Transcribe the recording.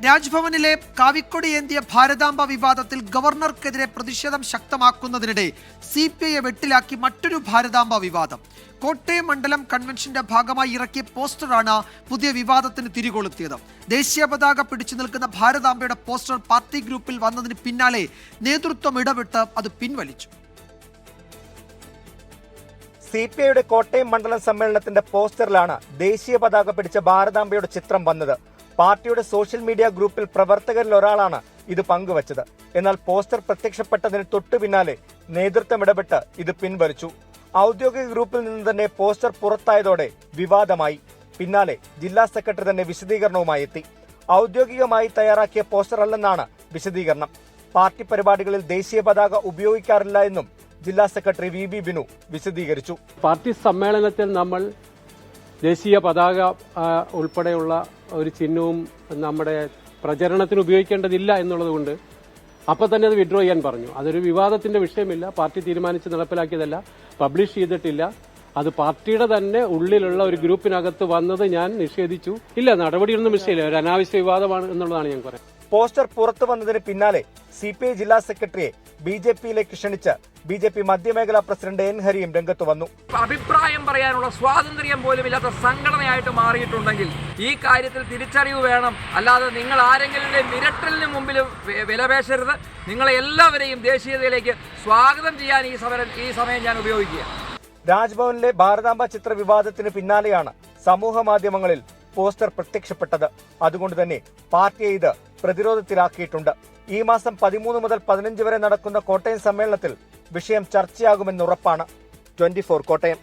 രാജ്ഭവനിലെ കാവിക്കൊടി ഏന്തിയ ഭാരതാംബ വിവാദത്തിൽ ഗവർണർക്കെതിരെ പ്രതിഷേധം ശക്തമാക്കുന്നതിനിടെ CPI വെട്ടിലാക്കി മറ്റൊരു ഭാരതാംബ വിവാദം. കോട്ടയം മണ്ഡലം കൺവെൻഷന്റെ ഭാഗമായി ഇറക്കിയ പോസ്റ്ററാണ് പുതിയ വിവാദത്തിന് തിരികൊളുത്തിയത്. ദേശീയ പതാക പിടിച്ചു നിൽക്കുന്ന ഭാരതാംബയുടെ പോസ്റ്റർ പാർട്ടി ഗ്രൂപ്പിൽ വന്നതിന് പിന്നാലെ നേതൃത്വം ഇടപെട്ട് അത് പിൻവലിച്ചു. CPIയുടെ കോട്ടയം മണ്ഡലം സമ്മേളനത്തിന്റെ പോസ്റ്ററിലാണ് ദേശീയ പതാക പിടിച്ച ഭാരതാംബയുടെ ചിത്രം വന്നത്. പാർട്ടിയുടെ സോഷ്യൽ മീഡിയ ഗ്രൂപ്പിൽ പ്രവർത്തകരിൽ ഒരാളാണ് ഇത് പങ്കുവച്ചത്. എന്നാൽ പോസ്റ്റർ പ്രത്യക്ഷപ്പെട്ടതിന് തൊട്ടു പിന്നാലെ നേതൃത്വം ഇടപെട്ട് ഇത് പിൻവലിച്ചു. ഔദ്യോഗിക ഗ്രൂപ്പിൽ നിന്ന് തന്നെ പോസ്റ്റർ പുറത്തായതോടെ വിവാദമായി. പിന്നാലെ ജില്ലാ സെക്രട്ടറി തന്നെ വിശദീകരണവുമായി എത്തി. ഔദ്യോഗികമായി തയ്യാറാക്കിയ പോസ്റ്റർ അല്ലെന്നാണ് വിശദീകരണം. പാർട്ടി പരിപാടികളിൽ ദേശീയ പതാക ഉപയോഗിക്കാറില്ല എന്നും ജില്ലാ സെക്രട്ടറി VB ബിനു വിശദീകരിച്ചു. പാർട്ടി സമ്മേളനത്തിൽ നമ്മൾ ദേശീയ പതാക ഉൾപ്പെടെയുള്ള ഒരു ചിഹ്നവും നമ്മുടെ പ്രചരണത്തിന് ഉപയോഗിക്കേണ്ടതില്ല എന്നുള്ളതുകൊണ്ട് അപ്പോൾ തന്നെ അത് വിഡ്രോ ചെയ്യാൻ പറഞ്ഞു. അതൊരു വിവാദത്തിന്റെ വിഷയമില്ല. പാർട്ടി തീരുമാനിച്ച് നടപ്പിലാക്കിയതല്ല, പബ്ലിഷ് ചെയ്തിട്ടില്ല. അത് പാർട്ടിയുടെ തന്നെ ഉള്ളിലുള്ള ഒരു ഗ്രൂപ്പിനകത്ത് വന്നത് ഞാൻ നിഷേധിച്ചു. ഇല്ല, നടപടിയൊന്നും വിഷയമില്ല, ഒരു അനാവശ്യ വിവാദമാണ് എന്നുള്ളതാണ് ഞാൻ പറയുന്നത്. പോസ്റ്റർ പുറത്തു വന്നതിന് പിന്നാലെ CPI ജില്ലാ സെക്രട്ടറിയെ BJPയിലേക്ക് ക്ഷണിച്ച് BJP മധ്യമേഖലാ പ്രസിഡന്റ് N ഹരിയും രംഗത്ത് വന്നു. അഭിപ്രായം പറയാനുള്ള സ്വാതന്ത്ര്യം പോലും ഇല്ലാത്ത സംഘടനയായിട്ട് മാറിയിട്ടുണ്ടെങ്കിൽ ഈ കാര്യത്തിൽ തിരിച്ചറിവ് വേണം. അല്ലാതെ നിങ്ങൾ ആരെങ്കിലും മിരട്ടലിന് മുമ്പിൽ വിലപേശരുത്. നിങ്ങളെ എല്ലാവരെയും ദേശീയതയിലേക്ക് സ്വാഗതം ചെയ്യാൻ ഈ സമയം ഞാൻ ഉപയോഗിക്കുക. രാജ്ഭവനിലെ ഭാരതാംബ ചിത്ര വിവാദത്തിന് പിന്നാലെയാണ് സമൂഹ മാധ്യമങ്ങളിൽ പോസ്റ്റർ പ്രത്യക്ഷപ്പെട്ടത്. അതുകൊണ്ട് തന്നെ പാർട്ടിയെ ഇത് പ്രതിരോധത്തിലാക്കിയിട്ടുണ്ട്. ഈ മാസം 13 മുതൽ 15 വരെ നടക്കുന്ന കോട്ടയം സമ്മേളനത്തിൽ വിഷയം ചർച്ചയാകുമെന്നുറപ്പാണ്. 24 കോട്ടയം.